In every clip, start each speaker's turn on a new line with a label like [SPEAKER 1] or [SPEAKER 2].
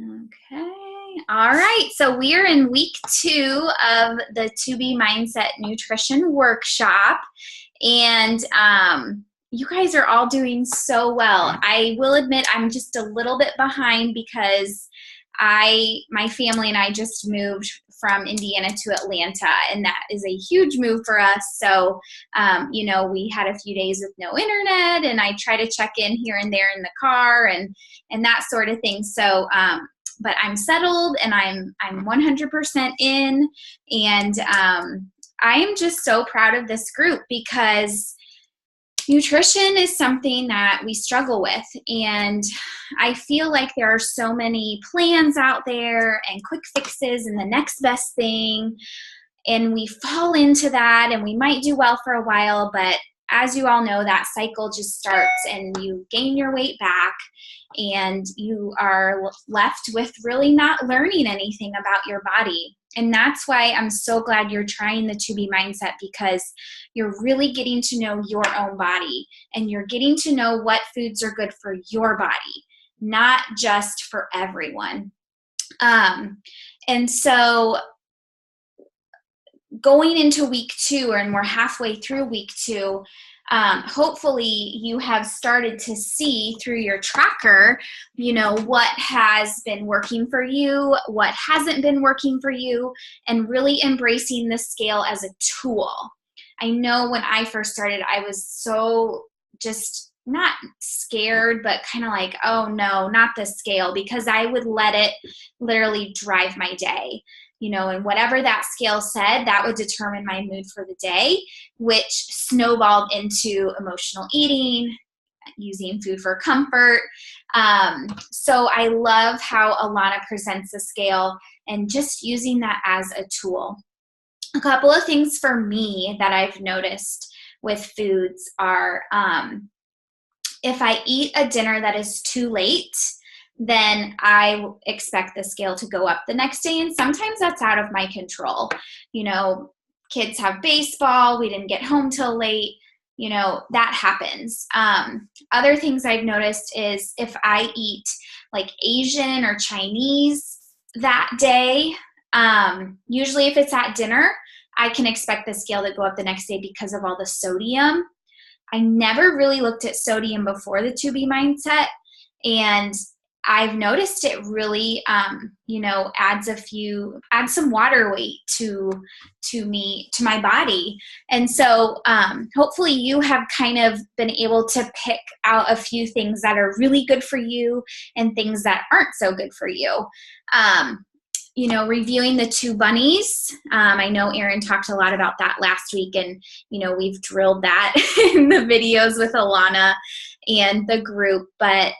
[SPEAKER 1] Okay. All right. So we are in week 2 of the To Be Mindset Nutrition Workshop. And you guys are all doing so well. I will admit I'm just a little bit behind because my family and I just moved from Indiana to Atlanta, and that is a huge move for us. So, we had a few days with no internet, and I try to check in here and there in the car and that sort of thing. So, but I'm settled and I'm 100% in, and I am just so proud of this group because nutrition is something that we struggle with, and I feel like there are so many plans out there and quick fixes and the next best thing, and we fall into that and we might do well for a while, but as you all know, that cycle just starts and you gain your weight back and you are left with really not learning anything about your body. And that's why I'm so glad you're trying the To Be Mindset, because you're really getting to know your own body and you're getting to know what foods are good for your body, not just for everyone. And so going into week 2, and we're halfway through week 2, hopefully you have started to see through your tracker, what has been working for you, what hasn't been working for you, and really embracing the scale as a tool. I know when I first started, I was so just not scared, but kind of like, oh no, not the scale, because I would let it literally drive my day. And whatever that scale said, that would determine my mood for the day, which snowballed into emotional eating, using food for comfort. So I love how Alana presents the scale and just using that as a tool. A couple of things for me that I've noticed with foods are if I eat a dinner that is too late, then I expect the scale to go up the next day. And sometimes that's out of my control. Kids have baseball. We didn't get home till late. That happens. Other things I've noticed is if I eat like Asian or Chinese that day, usually if it's at dinner, I can expect the scale to go up the next day because of all the sodium. I never really looked at sodium before the To Be Mindset, and I've noticed it really, adds some water weight to my body. And so hopefully you have kind of been able to pick out a few things that are really good for you and things that aren't so good for you. Reviewing the 2 bunnies. I know Erin talked a lot about that last week, and, we've drilled that in the videos with Alana and the group, but,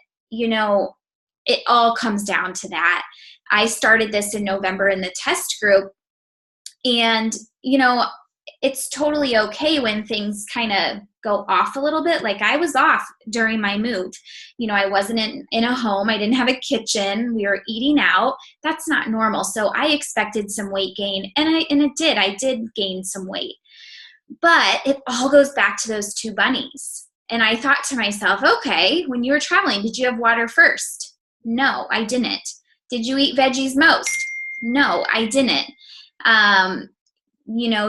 [SPEAKER 1] it all comes down to that. I started this in November in the test group, and, it's totally okay when things kind of go off a little bit. Like I was off during my move. I wasn't in a home. I didn't have a kitchen. We were eating out. That's not normal. So I expected some weight gain, and it did. I did gain some weight. But it all goes back to those 2 bunnies. And I thought to myself, okay, when you were traveling, did you have water first? No, I didn't. Did you eat veggies most? No, I didn't.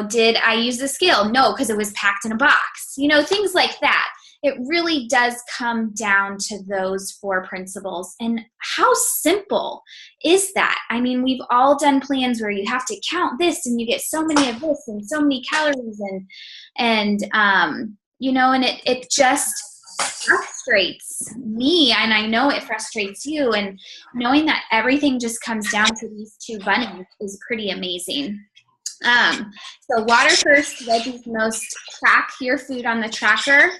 [SPEAKER 1] Did I use the scale? No, because it was packed in a box. Things like that. It really does come down to those 4 principles. And how simple is that? I mean, we've all done plans where you have to count this and you get so many of this and so many calories and it just frustrates me, and I know it frustrates you, and knowing that everything just comes down to these 2 bunnies is pretty amazing. So water first, veggies most, track your food on the tracker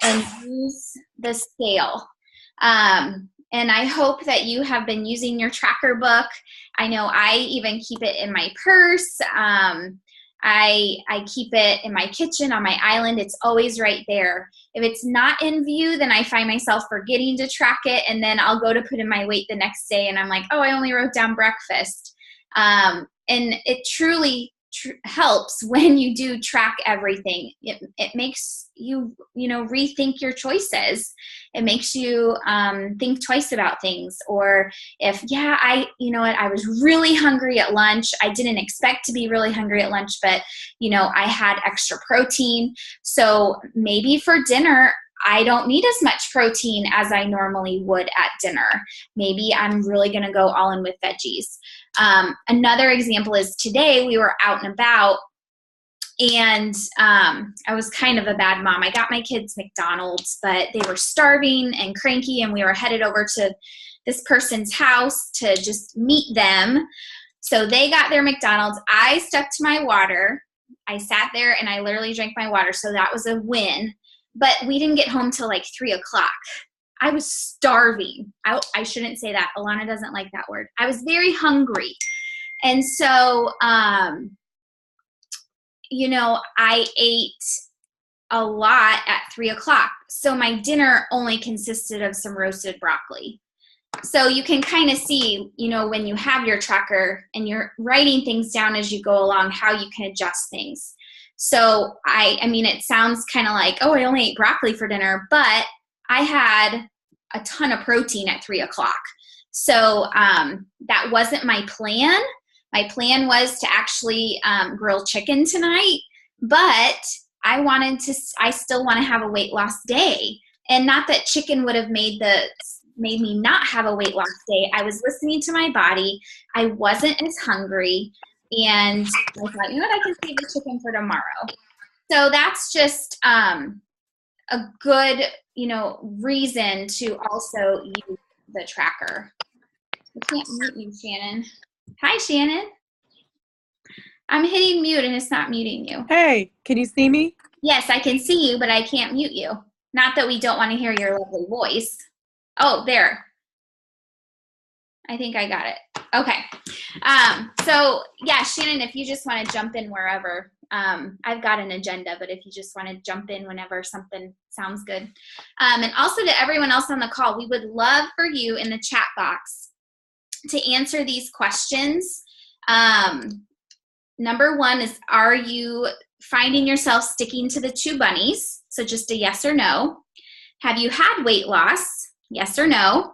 [SPEAKER 1] and use the scale. And I hope that you have been using your tracker book. I know I even keep it in my purse. I keep it in my kitchen, on my island. It's always right there. If it's not in view, then I find myself forgetting to track it, and then I'll go to put in my weight the next day, and I'm like, oh, I only wrote down breakfast. And it truly helps when you do track everything. It makes you, rethink your choices. It makes you think twice about things. Or if, I was really hungry at lunch. I didn't expect to be really hungry at lunch, but, I had extra protein. So maybe for dinner, I don't need as much protein as I normally would at dinner. Maybe I'm really going to go all in with veggies. Another example is today we were out and about, and I was kind of a bad mom. I got my kids McDonald's, but they were starving and cranky, and we were headed over to this person's house to just meet them. So they got their McDonald's. I stuck to my water. I sat there and I literally drank my water. So that was a win. But we didn't get home till like 3 o'clock. I was starving. I shouldn't say that. Alana doesn't like that word. I was very hungry. And so, I ate a lot at 3 o'clock. So my dinner only consisted of some roasted broccoli. So you can kind of see, when you have your tracker and you're writing things down as you go along, how you can adjust things. So it sounds kind of like, I only ate broccoli for dinner, but I had a ton of protein at 3 o'clock. So that wasn't my plan. My plan was to actually grill chicken tonight, but I still want to have a weight loss day. And not that chicken would have made me not have a weight loss day. I was listening to my body. I wasn't as hungry. And I thought, I can save the chicken for tomorrow. So that's just a good, reason to also use the tracker. I can't mute you, Shannon. Hi, Shannon. I'm hitting mute and it's not muting you.
[SPEAKER 2] Hey, can you see me?
[SPEAKER 1] Yes, I can see you, but I can't mute you. Not that we don't want to hear your lovely voice. Oh, there. I think I got it. Okay. So yeah, Shannon, if you just want to jump in wherever, I've got an agenda, but if you just want to jump in whenever something sounds good. And also to everyone else on the call, we would love for you in the chat box to answer these questions. Number one is, are you finding yourself sticking to the 2 bunnies? So just a yes or no. Have you had weight loss? Yes or no.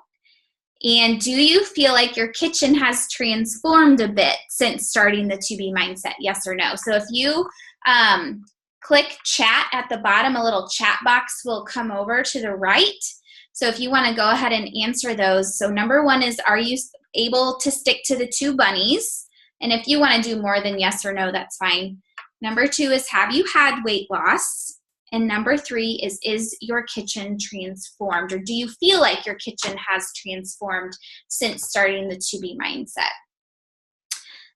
[SPEAKER 1] And do you feel like your kitchen has transformed a bit since starting the 2B mindset? Yes or no. So if you click chat at the bottom, a little chat box will come over to the right. So if you want to go ahead and answer those. So number one is, are you able to stick to the 2 bunnies? And if you want to do more than yes or no, that's fine. Number 2 is, have you had weight loss? And number 3 is your kitchen transformed? Or do you feel like your kitchen has transformed since starting the 2B mindset?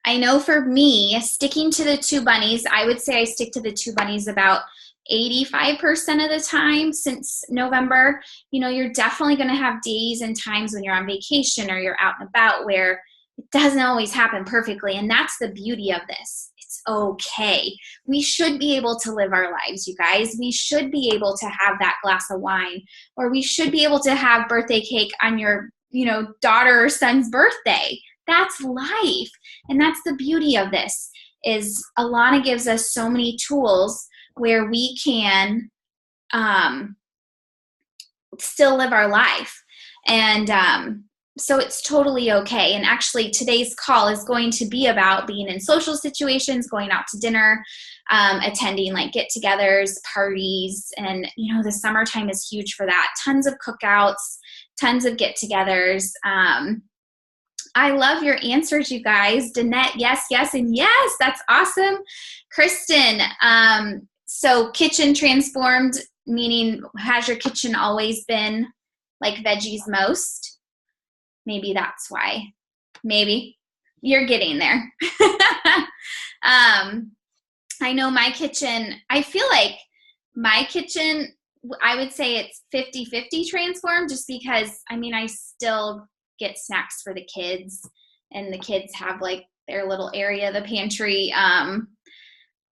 [SPEAKER 1] I know for me, sticking to the 2 bunnies, I would say I stick to the 2 bunnies about 85% of the time since November. You're definitely going to have days and times when you're on vacation or you're out and about where it doesn't always happen perfectly. And that's the beauty of this. Okay. We should be able to live our lives, you guys. We should be able to have that glass of wine, or we should be able to have birthday cake on your, daughter or son's birthday. That's life. And that's the beauty of this, is Alana gives us so many tools where we can still live our life. And so it's totally okay. And actually today's call is going to be about being in social situations, going out to dinner, attending like get-togethers, parties, and the summertime is huge for that. Tons of cookouts, tons of get-togethers. I love your answers, you guys. Danette, yes, yes, and yes. That's awesome. Kristen, so kitchen transformed, meaning has your kitchen always been like veggies most? Maybe that's why. Maybe. You're getting there. I know my kitchen, I feel like my kitchen, I would say it's 50-50 transformed, just because, I still get snacks for the kids, and the kids have like their little area of the pantry.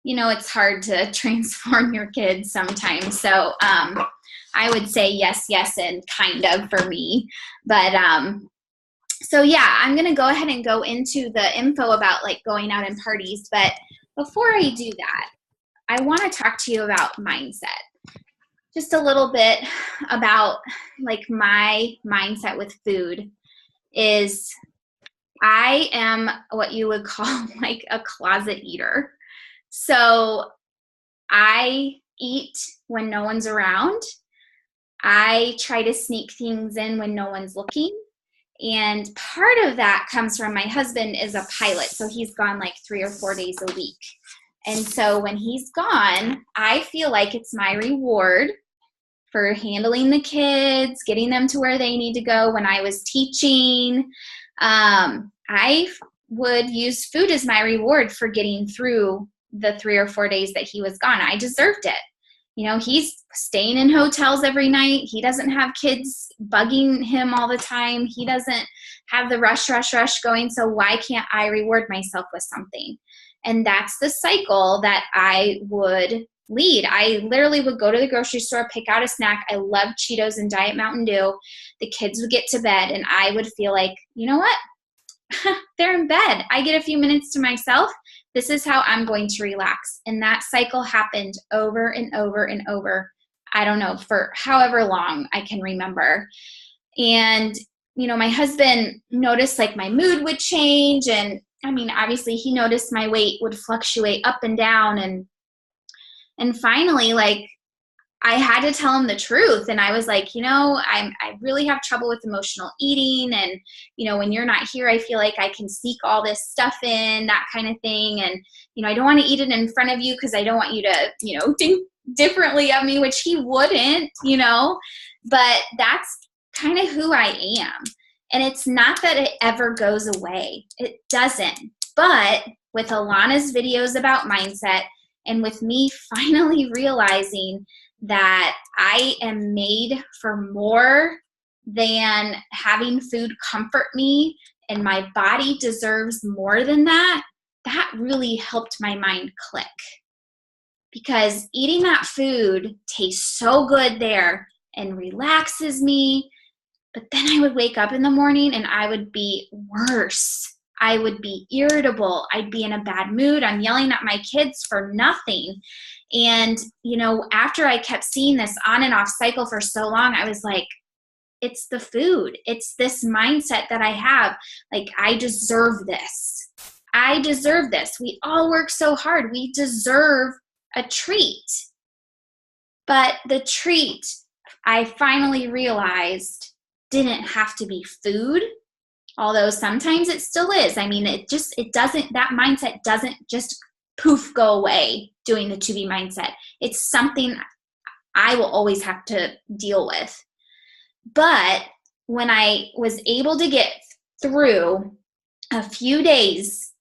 [SPEAKER 1] It's hard to transform your kids sometimes. So I would say yes, yes, and kind of for me. But so yeah, I'm going to go ahead and go into the info about like going out and parties. But before I do that, I want to talk to you about mindset. Just a little bit about like my mindset with food is I am what you would call like a closet eater. So I eat when no one's around. I try to sneak things in when no one's looking. And part of that comes from my husband is a pilot. So he's gone like 3 or 4 days a week. And so when he's gone, I feel like it's my reward for handling the kids, getting them to where they need to go. When I was teaching, I would use food as my reward for getting through the 3 or 4 days that he was gone. I deserved it. You know, he's staying in hotels every night. He doesn't have kids bugging him all the time. He doesn't have the rush going. So why can't I reward myself with something? And that's the cycle that I would lead. I literally would go to the grocery store, pick out a snack. I love Cheetos and Diet Mountain Dew. The kids would get to bed and I would feel like, you know what? They're in bed. I get a few minutes to myself. This is how I'm going to relax. And that cycle happened over and over and over. I don't know, for however long I can remember. And, you know, my husband noticed like my mood would change. And I mean, obviously he noticed my weight would fluctuate up and down. And finally, like, I had to tell him the truth. And I was like, you know, I really have trouble with emotional eating. And, you know, when you're not here, I feel like I can sneak all this stuff in, that kind of thing. And, you know, I don't want to eat it in front of you because I don't want you to, you know, think differently of me, which he wouldn't, you know, but that's kind of who I am. And it's not that it ever goes away. It doesn't. But with Alana's videos about mindset and with me finally realizing that I am made for more than having food comfort me and my body deserves more than that, that really helped my mind click. Because eating that food tastes so good there and relaxes me, but then I would wake up in the morning and I would be worse. I would be irritable. I'd be in a bad mood. I'm yelling at my kids for nothing. And, you know, after I kept seeing this on and off cycle for so long, I was like, it's the food. It's this mindset that I have. Like, I deserve this. I deserve this. We all work so hard. We deserve a treat. But the treat, I finally realized, didn't have to be food. Although sometimes it still is. I mean, that mindset doesn't just poof go away doing the to be mindset. It's something I will always have to deal with. But when I was able to get through a few days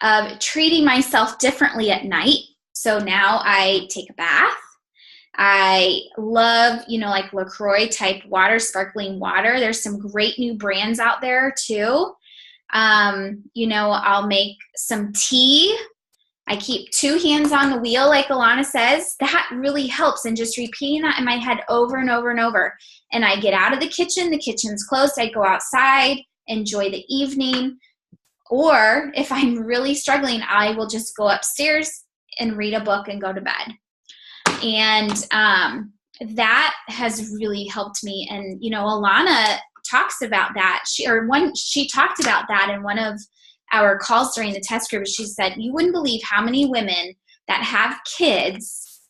[SPEAKER 1] of treating myself differently at night, so now I take a bath. I love, you know, like LaCroix type water, sparkling water. There's some great new brands out there too. You know, I'll make some tea. I keep 2 hands on the wheel, like Alana says. That really helps. And just repeating that in my head over and over and over. And I get out of the kitchen's closed. I go outside, enjoy the evening. Or if I'm really struggling, I will just go upstairs and read a book and go to bed. And that has really helped me. And, you know, Alana talks about that. She talked about that in one of our calls during the test group. She said, you wouldn't believe how many women that have kids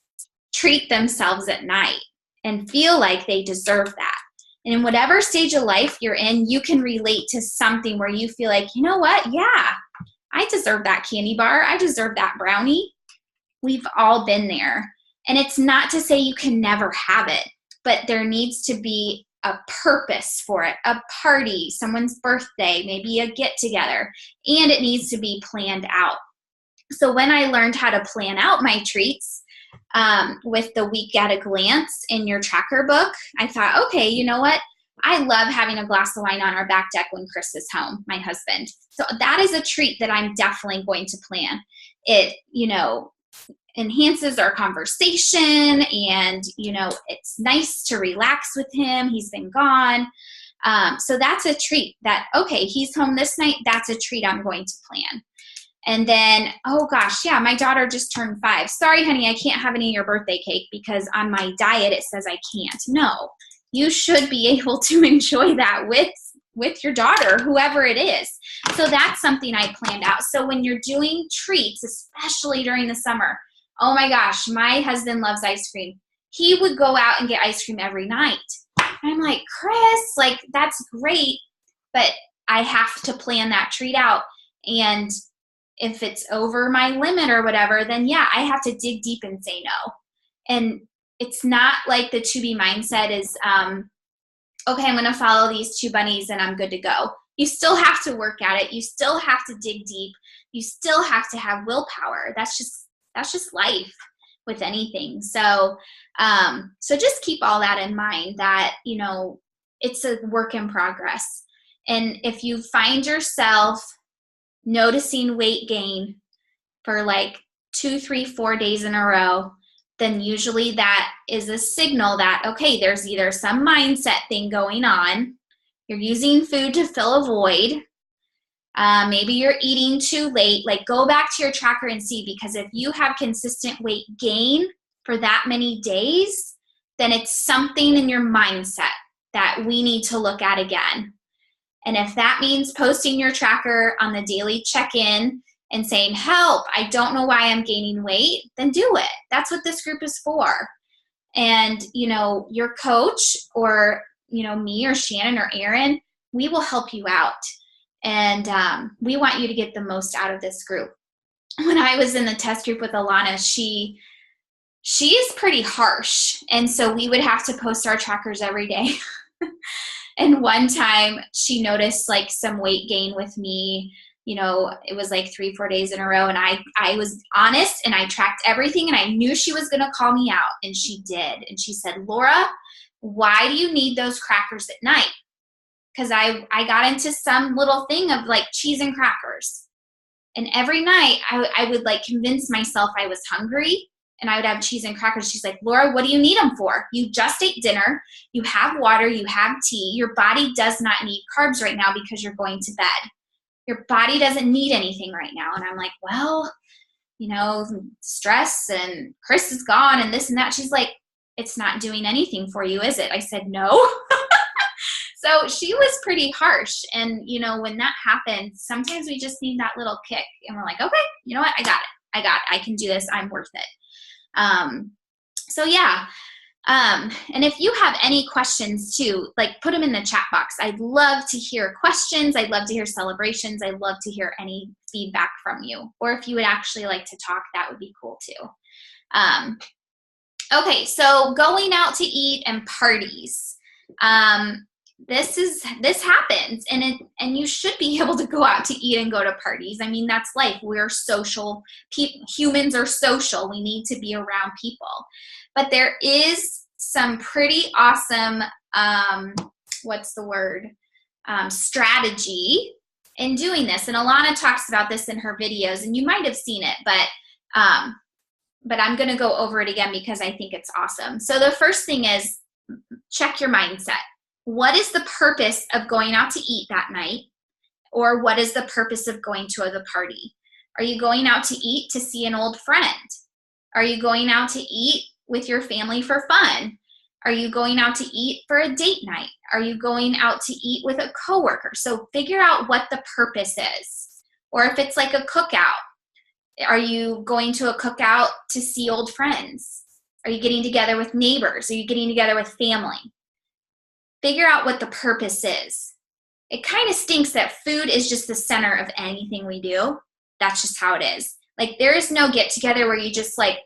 [SPEAKER 1] treat themselves at night and feel like they deserve that. And in whatever stage of life you're in, you can relate to something where you feel like, you know what? Yeah, I deserve that candy bar. I deserve that brownie. We've all been there. And it's not to say you can never have it, but there needs to be a purpose for it, a party, someone's birthday, maybe a get together, and it needs to be planned out. So when I learned how to plan out my treats with the week at a glance in your tracker book, I thought, okay, you know what? I love having a glass of wine on our back deck when Chris is home, my husband. So that is a treat that I'm definitely going to plan. It, you know, enhances our conversation and, you know, it's nice to relax with him. He's been gone. So that's a treat that, okay, he's home this night. That's a treat I'm going to plan. And then, oh gosh, yeah, my daughter just turned 5. Sorry, honey, I can't have any of your birthday cake because on my diet it says I can't. No, you should be able to enjoy that with your daughter, whoever it is. So that's something I planned out. So when you're doing treats, especially during the summer, oh my gosh, my husband loves ice cream. He would go out and get ice cream every night. I'm like, Chris, like that's great, but I have to plan that treat out. And if it's over my limit or whatever, then yeah, I have to dig deep and say no. And it's not like the to be mindset is, okay, I'm going to follow these 2 bunnies and I'm good to go. You still have to work at it. You still have to dig deep. You still have to have willpower. That's just life with anything. So, so just keep all that in mind that, you know, it's a work in progress. And if you find yourself noticing weight gain for like 2, 3, 4 days in a row, then usually that is a signal that, okay, there's either some mindset thing going on, you're using food to fill a void, maybe you're eating too late. Like go back to your tracker and see, because if you have consistent weight gain for that many days, then it's something in your mindset that we need to look at again. And if that means posting your tracker on the daily check-in and saying, help, I don't know why I'm gaining weight, then do it. That's what this group is for. And, you know, your coach or, you know, me or Shannon or Aaron, we will help you out. And we want you to get the most out of this group. When I was in the test group with Alana, she is pretty harsh. And so we would have to post our trackers every day. And one time she noticed like some weight gain with me. You know, it was like 3, 4 days in a row. And I was honest and I tracked everything and I knew she was going to call me out. And she did. And she said, Laura, why do you need those crackers at night? Because I got into some little thing of like cheese and crackers. And every night I would like convince myself I was hungry and I would have cheese and crackers. She's like, Laura, what do you need them for? You just ate dinner. You have water. You have tea. Your body does not need carbs right now because you're going to bed. Your body doesn't need anything right now. And I'm like, well, you know, stress and Chris is gone and this and that. She's like, it's not doing anything for you, is it? I said, no. So she was pretty harsh. And, you know, when that happens, sometimes we just need that little kick and we're like, okay, you know what? I got it. I can do this. I'm worth it. So yeah. And if you have any questions too, like put them in the chat box. I'd love to hear questions. I'd love to hear celebrations. I'd love to hear any feedback from you. Or if you would actually like to talk, that would be cool too. Okay. So going out to eat and parties. This happens and you should be able to go out to eat and go to parties. I mean, that's life. We're social. Humans are social. We need to be around people. But there is some pretty awesome, strategy in doing this. And Alana talks about this in her videos, and you might have seen it, but I'm going to go over it again because I think it's awesome. So the first thing is check your mindset. What is the purpose of going out to eat that night? Or what is the purpose of going to the party? Are you going out to eat to see an old friend? Are you going out to eat with your family for fun? Are you going out to eat for a date night? Are you going out to eat with a coworker? So figure out what the purpose is. Or if it's like a cookout, are you going to a cookout to see old friends? Are you getting together with neighbors? Are you getting together with family? Figure out what the purpose is. It kind of stinks that food is just the center of anything we do. That's just how it is. Like there is no get together where you just like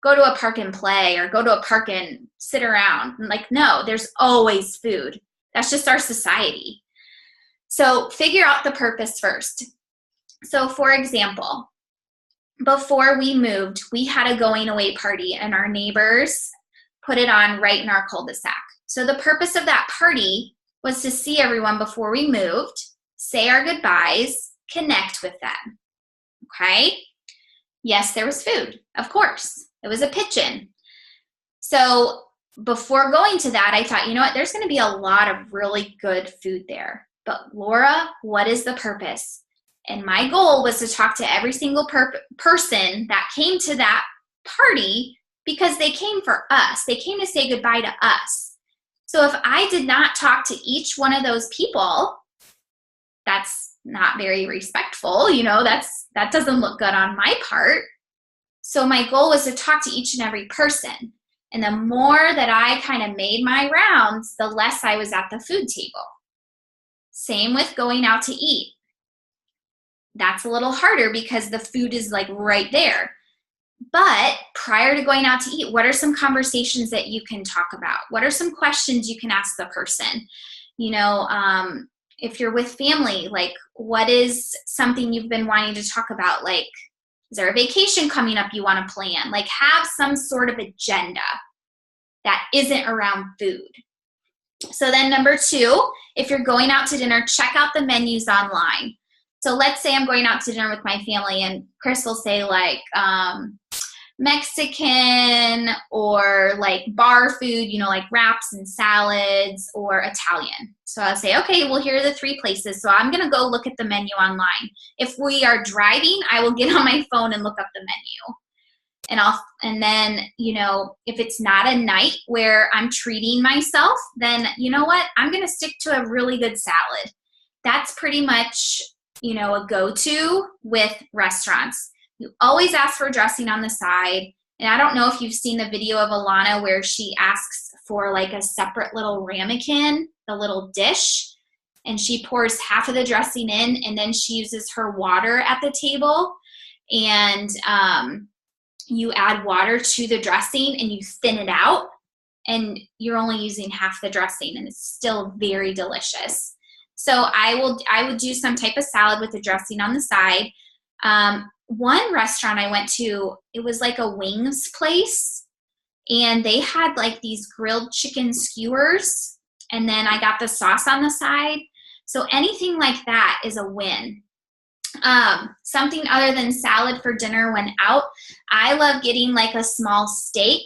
[SPEAKER 1] go to a park and play or go to a park and sit around. Like, no, there's always food. That's just our society. So figure out the purpose first. So for example, before we moved, we had a going away party and our neighbors put it on right in our cul-de-sac. So the purpose of that party was to see everyone before we moved, say our goodbyes, connect with them. Okay? Yes, there was food, of course. It was a pitch-in. So before going to that, I thought, you know what? There's going to be a lot of really good food there. But Laura, what is the purpose? And my goal was to talk to every single person that came to that party because they came for us. They came to say goodbye to us. So if I did not talk to each one of those people, that's not very respectful. That doesn't look good on my part. So my goal was to talk to each and every person. And the more that I kind of made my rounds, the less I was at the food table. Same with going out to eat. That's a little harder because the food is like right there. But prior to going out to eat, what are some conversations that you can talk about? What are some questions you can ask the person? If you're with family, like what is something you've been wanting to talk about? Like, is there a vacation coming up you want to plan? Like have some sort of agenda that isn't around food. So then number 2, if you're going out to dinner, check out the menus online. So let's say I'm going out to dinner with my family and Chris will say like Mexican or like bar food, like wraps and salads, or Italian. So I'll say, okay, well, here are the 3 places. So I'm going to go look at the menu online. If we are driving, I will get on my phone and look up the menu. And then, if it's not a night where I'm treating myself, then you know what? I'm going to stick to a really good salad. That's pretty much, a go-to with restaurants. You always ask for dressing on the side. And I don't know if you've seen the video of Alana where she asks for like a separate little ramekin, the little dish, and she pours half of the dressing in, and then she uses her water at the table. And you add water to the dressing and you thin it out, and you're only using half the dressing, and it's still very delicious. So I would do some type of salad with the dressing on the side. One restaurant I went to, it was like a wings place, and they had like these grilled chicken skewers, and then I got the sauce on the side. So anything like that is a win. Something other than salad for dinner when out, I love getting like a small steak.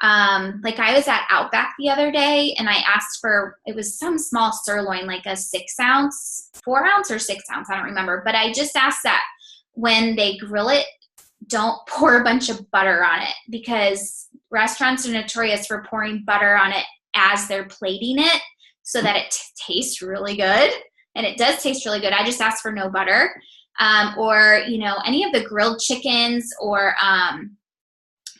[SPEAKER 1] Like I was at Outback the other day and I asked for, it was some small sirloin, like a 6 ounce, 4 ounce or 6 ounce, I don't remember. But I just asked that when they grill it, don't pour a bunch of butter on it, because restaurants are notorious for pouring butter on it as they're plating it so that it tastes really good. And it does taste really good. I just asked for no butter. Or, any of the grilled chickens, or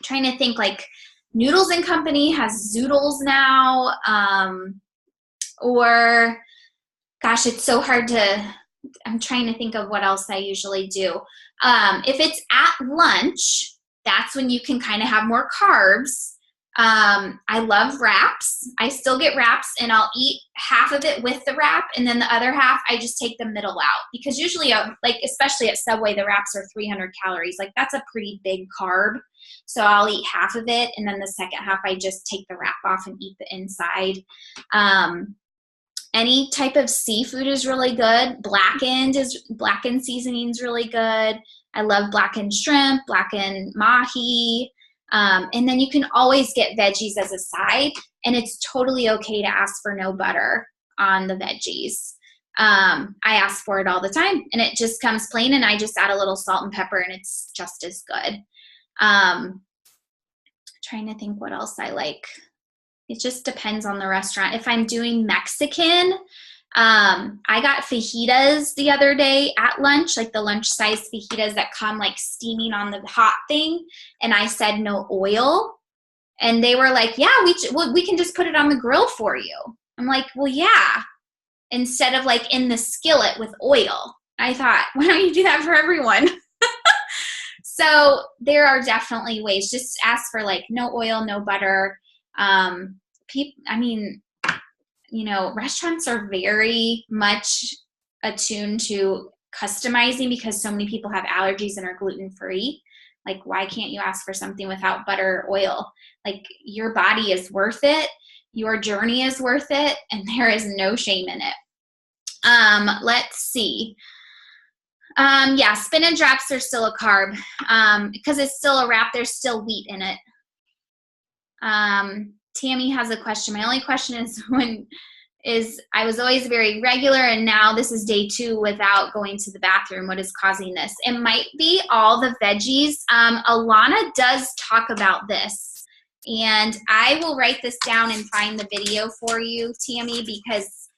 [SPEAKER 1] trying to think, like Noodles and Company has zoodles now. Or, gosh, it's so hard I'm trying to think of what else I usually do. If it's at lunch, that's when you can kind of have more carbs. I love wraps. I still get wraps, and I'll eat half of it with the wrap, and then the other half I just take the middle out, because usually especially at Subway, the wraps are 300 calories. Like that's a pretty big carb. So I'll eat half of it, and then the second half I just take the wrap off and eat the inside. Any type of seafood is really good. Blackened seasoning is really good. I love blackened shrimp, blackened mahi. And then you can always get veggies as a side, and it's totally okay to ask for no butter on the veggies. I ask for it all the time, and it just comes plain, and I just add a little salt and pepper, and it's just as good. Trying to think what else I like. It just depends on the restaurant. If I'm doing Mexican, I got fajitas the other day at lunch, like the lunch size fajitas that come like steaming on the hot thing. And I said no oil. And they were like, yeah, we can just put it on the grill for you. I'm like, well, yeah. Instead of like in the skillet with oil. I thought, why don't you do that for everyone? So there are definitely ways. Just ask for like no oil, no butter. Restaurants are very much attuned to customizing, because so many people have allergies and are gluten-free. Like, why can't you ask for something without butter or oil? Like, your body is worth it. Your journey is worth it. And there is no shame in it. Let's see. Spinach wraps are still a carb. Because it's still a wrap, there's still wheat in it. Tammy has a question. My only question is, when I was always very regular, and now this is day 2 without going to the bathroom. What is causing this? It might be all the veggies. Alana does talk about this, and I will write this down and find the video for you, Tammy, because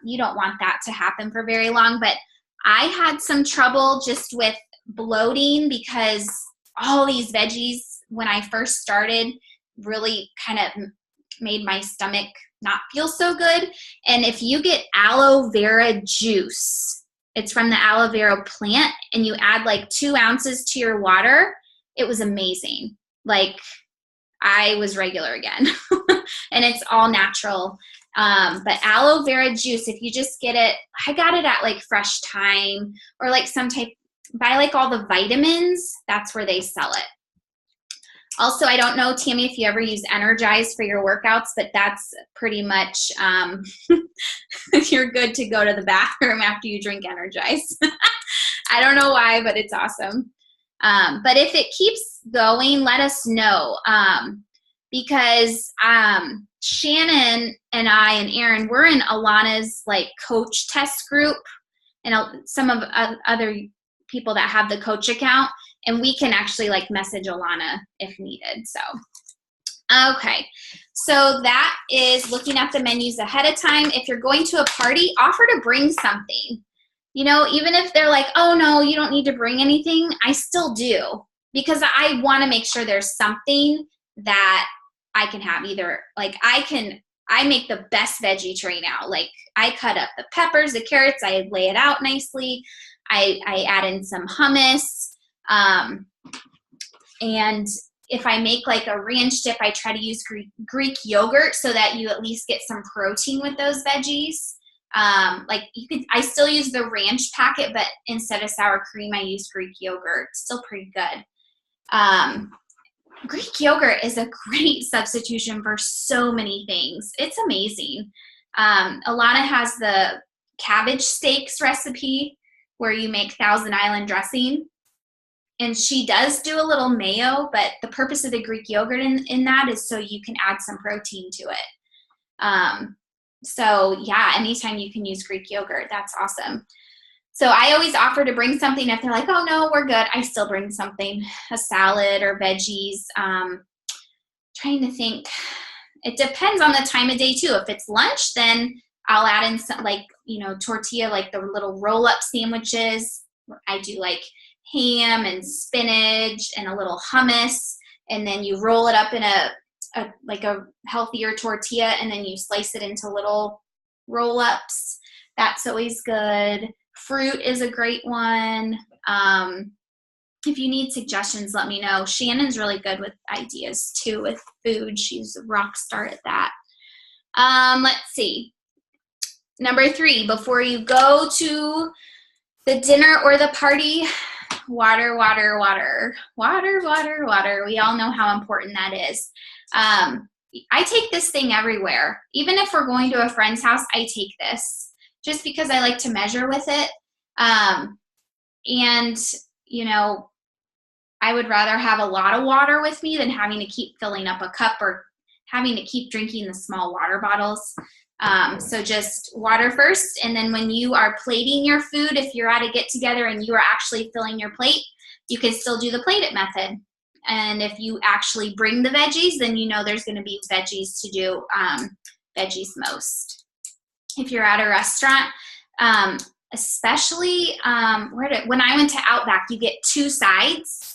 [SPEAKER 1] you don't want that to happen for very long. But I had some trouble just with bloating because all these veggies, when I first started, really kind of made my stomach not feel so good. And if you get aloe vera juice, it's from the aloe vera plant, and you add like 2 ounces to your water, it was amazing. Like, I was regular again. And it's all natural. But aloe vera juice, if you just get it, I got it at like Fresh Thyme or like some type, buy like all the vitamins, that's where they sell it. Also, I don't know, Tammy, if you ever use Energize for your workouts, but that's pretty much, you're good to go to the bathroom after you drink Energize. I don't know why, but it's awesome. But if it keeps going, let us know. Because Shannon and I and Aaron, we're in Alana's like coach test group, and some of other people that have the coach account, and we can actually like message Alana if needed. So, okay. So that is looking at the menus ahead of time. If you're going to a party, offer to bring something. You know, even if they're like, oh no, you don't need to bring anything, I still do, because I want to make sure there's something that I can have. Either like I make the best veggie tray now. Like, I cut up the peppers, the carrots, I lay it out nicely. I add in some hummus. And if I make like a ranch dip, I try to use Greek yogurt so that you at least get some protein with those veggies. Like I still use the ranch packet, but instead of sour cream, I use Greek yogurt. Still pretty good. Greek yogurt is a great substitution for so many things. It's amazing. Alana has the cabbage steaks recipe where you make Thousand Island dressing. And she does do a little mayo, but the purpose of the Greek yogurt in that is so you can add some protein to it. So yeah, anytime you can use Greek yogurt, that's awesome. So I always offer to bring something. If they're like, oh no, we're good, I still bring something, a salad or veggies. Trying to think. It depends on the time of day too. If it's lunch, then I'll add in some, like, you know, tortilla, like the little roll-up sandwiches. I do like ham and spinach and a little hummus, and then you roll it up in a healthier tortilla, and then you slice it into little roll-ups. That's always good. Fruit is a great one. If you need suggestions, let me know. Shannon's really good with ideas too with food. She's a rock star at that. Let's see. Number 3, before you go to the dinner or the party, water, water, water, water, water, water. We all know how important that is. I take this thing everywhere. Even if we're going to a friend's house, I take this just because I like to measure with it. And, you know, I would rather have a lot of water with me than having to keep filling up a cup or having to keep drinking the small water bottles. So just water first, and then when you are plating your food, if you're at a get-together and you are actually filling your plate, you can still do the plate it method. And if you actually bring the veggies, then you know there's going to be veggies to do veggies most. If you're at a restaurant, especially when I went to Outback, you get 2 sides.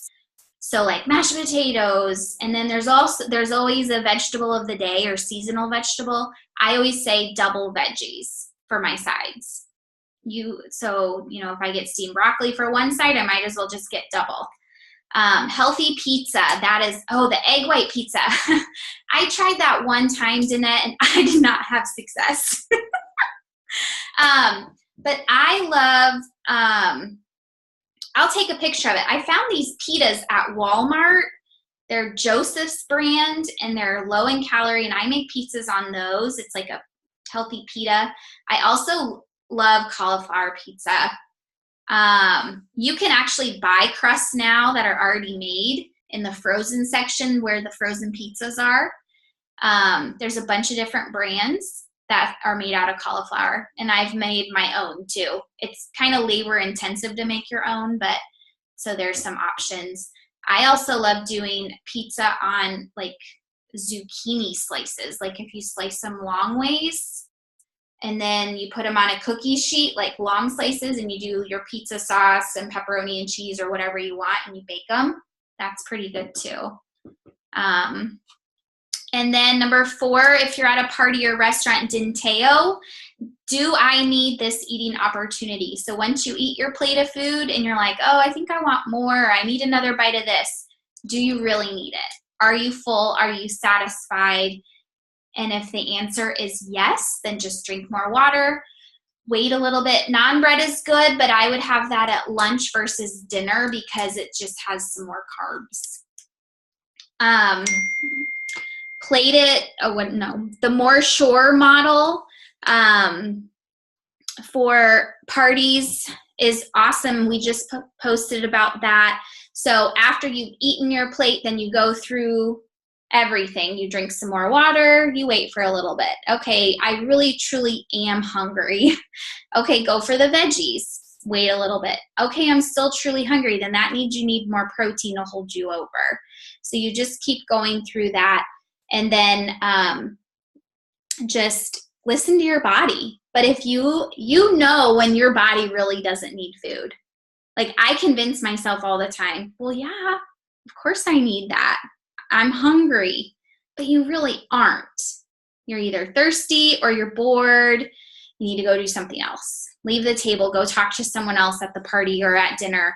[SPEAKER 1] So like mashed potatoes, and then there's always a vegetable of the day or seasonal vegetable. I always say double veggies for my sides. So if I get steamed broccoli for one side, I might as well just get double. Healthy pizza, that is, the egg white pizza. I tried that one time, Danette, and I did not have success. But I love, I'll take a picture of it. I found these pitas at Walmart. They're Joseph's brand, and they're low in calorie, and I make pizzas on those. It's like a healthy pita. I also love cauliflower pizza. You can actually buy crusts now that are already made in the frozen section where the frozen pizzas are. There's a bunch of different brands that are made out of cauliflower, and I've made my own too. It's kind of labor intensive to make your own, but so there's some options. I also love doing pizza on like zucchini slices. Like if you slice them long ways and then you put them on a cookie sheet, like long slices, and you do your pizza sauce and pepperoni and cheese or whatever you want, and you bake them. That's pretty good too. And then number 4, if you're at a party or restaurant, Dinteo, do I need this eating opportunity? So once you eat your plate of food and you're like, oh, I think I want more, or I need another bite of this, do you really need it? Are you full? Are you satisfied? And if the answer is yes, then just drink more water. Wait a little bit. Naan bread is good, but I would have that at lunch versus dinner because it just has some more carbs. The More Sure model for parties is awesome. We just posted about that. So after you've eaten your plate, then you go through everything. You drink some more water, you wait for a little bit. Okay, I really truly am hungry. Okay, go for the veggies. Wait a little bit. Okay, I'm still truly hungry. Then that means you need more protein to hold you over. So you just keep going through that. And then just listen to your body. But if you know when your body really doesn't need food. Like I convince myself all the time, well, yeah, of course I need that. I'm hungry. But you really aren't. You're either thirsty or you're bored. You need to go do something else. Leave the table. Go talk to someone else at the party or at dinner.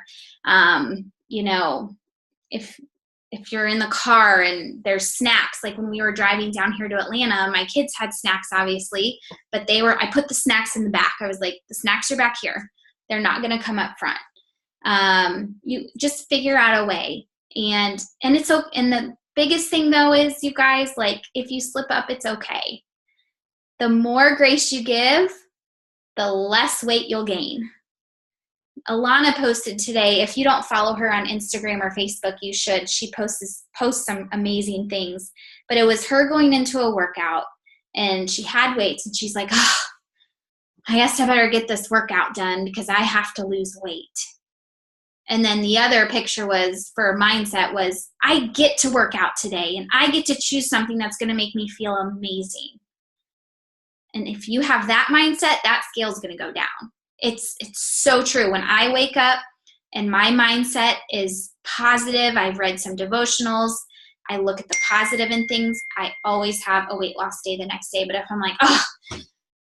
[SPEAKER 1] If you're in the car and there's snacks, like when we were driving down here to Atlanta, my kids had snacks, obviously, but I put the snacks in the back. I was like, the snacks are back here. They're not going to come up front. You just figure out a way. And it's okay. And the biggest thing though is, you guys, like if you slip up, it's okay. The more grace you give, the less weight you'll gain. Alana posted today, if you don't follow her on Instagram or Facebook, you should. She posts some amazing things. But it was her going into a workout, and she had weights, and she's like, oh, I guess I better get this workout done because I have to lose weight. And then the other picture was, for her mindset was, I get to work out today, and I get to choose something that's going to make me feel amazing. And if you have that mindset, that scale's going to go down. It's so true. When I wake up and my mindset is positive, I've read some devotionals, I look at the positive in things, I always have a weight loss day the next day. But if I'm like, oh,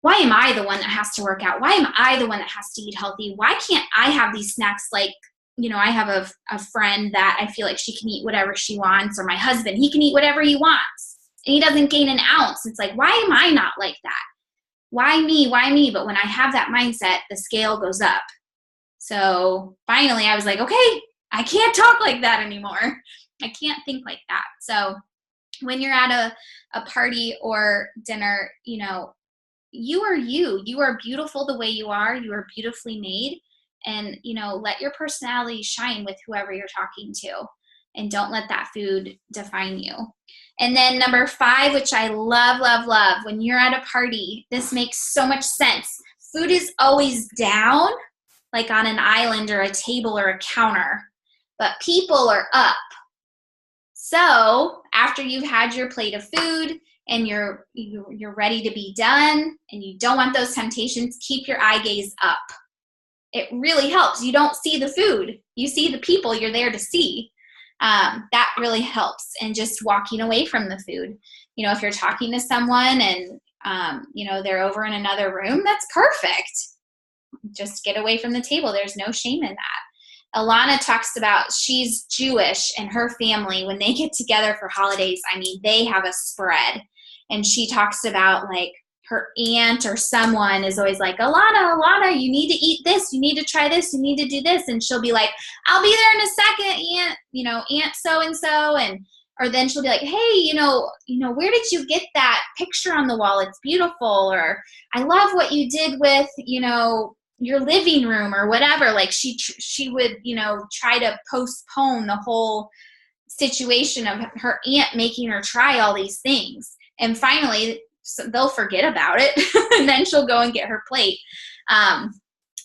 [SPEAKER 1] why am I the one that has to work out? Why am I the one that has to eat healthy? Why can't I have these snacks? Like, I have a friend that I feel like she can eat whatever she wants, or my husband, he can eat whatever he wants, and he doesn't gain an ounce. It's like, why am I not like that? Why me? Why me? But when I have that mindset, the scale goes up. So finally I was like, okay, I can't talk like that anymore. I can't think like that. So when you're at a party or dinner, you are you. You are beautiful the way you are. You are beautifully made. And, let your personality shine with whoever you're talking to. And don't let that food define you. And then number 5, which I love, love, love, when you're at a party, this makes so much sense. Food is always down, like on an island or a table or a counter, but people are up. So after you've had your plate of food and you're ready to be done and you don't want those temptations, keep your eye gaze up. It really helps. You don't see the food. You see the people you're there to see. That really helps. And just walking away from the food. If you're talking to someone and, they're over in another room, that's perfect. Just get away from the table. There's no shame in that. Alana talks about, she's Jewish, and her family, when they get together for holidays, they have a spread. And she talks about, like, her aunt or someone is always like, Alana, you need to eat this. You need to try this. You need to do this. And she'll be like, I'll be there in a second, Aunt so-and-so. Or then she'll be like, hey, where did you get that picture on the wall? It's beautiful. Or I love what you did with, your living room or whatever. Like she would, try to postpone the whole situation of her aunt making her try all these things. And finally, they'll forget about it and then she'll go and get her plate. And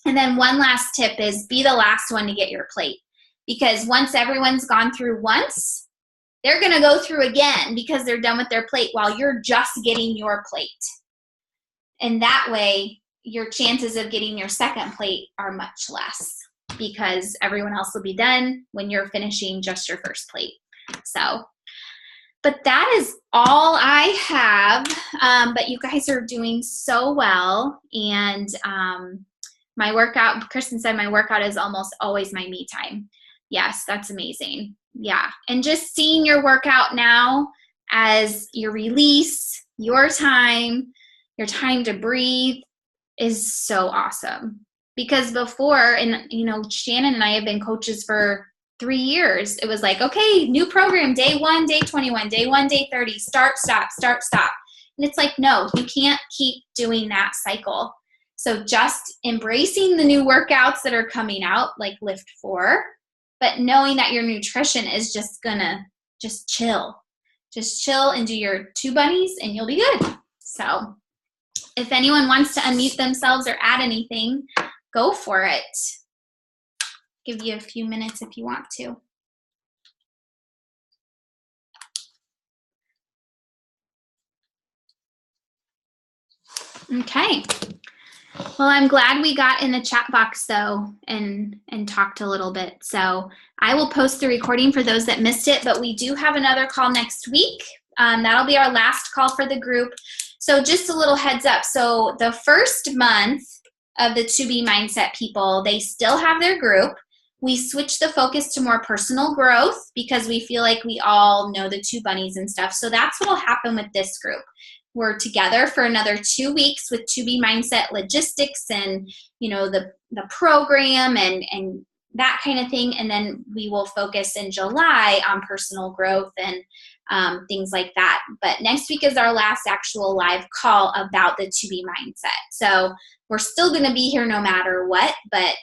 [SPEAKER 1] then one last tip is be the last one to get your plate, because once everyone's gone through once, they're going to go through again because they're done with their plate while you're just getting your plate. And that way, your chances of getting your second plate are much less because everyone else will be done when you're finishing just your first plate. So, but that is all I have. But you guys are doing so well. And my workout, Kristen said my workout is almost always my me time. Yes, that's amazing. Yeah. And just seeing your workout now as your release, your time to breathe is so awesome. Because before, and you know, Shannon and I have been coaches for 3 years. It was like, okay, new program, day 1, day 21, day 1, day 30, start, stop, start, stop. And it's like, no, you can't keep doing that cycle. So just embracing the new workouts that are coming out, like Lift 4, but knowing that your nutrition is just gonna just chill and do your 2 bunnies and you'll be good. So if anyone wants to unmute themselves or add anything, go for it. Give you a few minutes if you want to. Okay. Well, I'm glad we got in the chat box though and talked a little bit. So I will post the recording for those that missed it, but we do have another call next week. That'll be our last call for the group. So just a little heads up. So the first month of the To Be Mindset people, they still have their group. We switched the focus to more personal growth because we feel like we all know the 2 bunnies and stuff. So that's what will happen with this group. We're together for another 2 weeks with To Be Mindset logistics and, you know, the program and that kind of thing. And then we will focus in July on personal growth and things like that. But next week is our last actual live call about the To Be Mindset. So we're still going to be here no matter what, but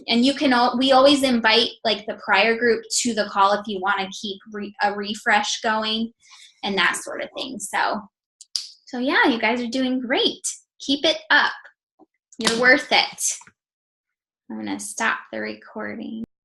[SPEAKER 1] and you can we always invite like the prior group to the call if you want to keep a refresh going and that sort of thing. So yeah, you guys are doing great. Keep it up. You're worth it. I'm going to stop the recording.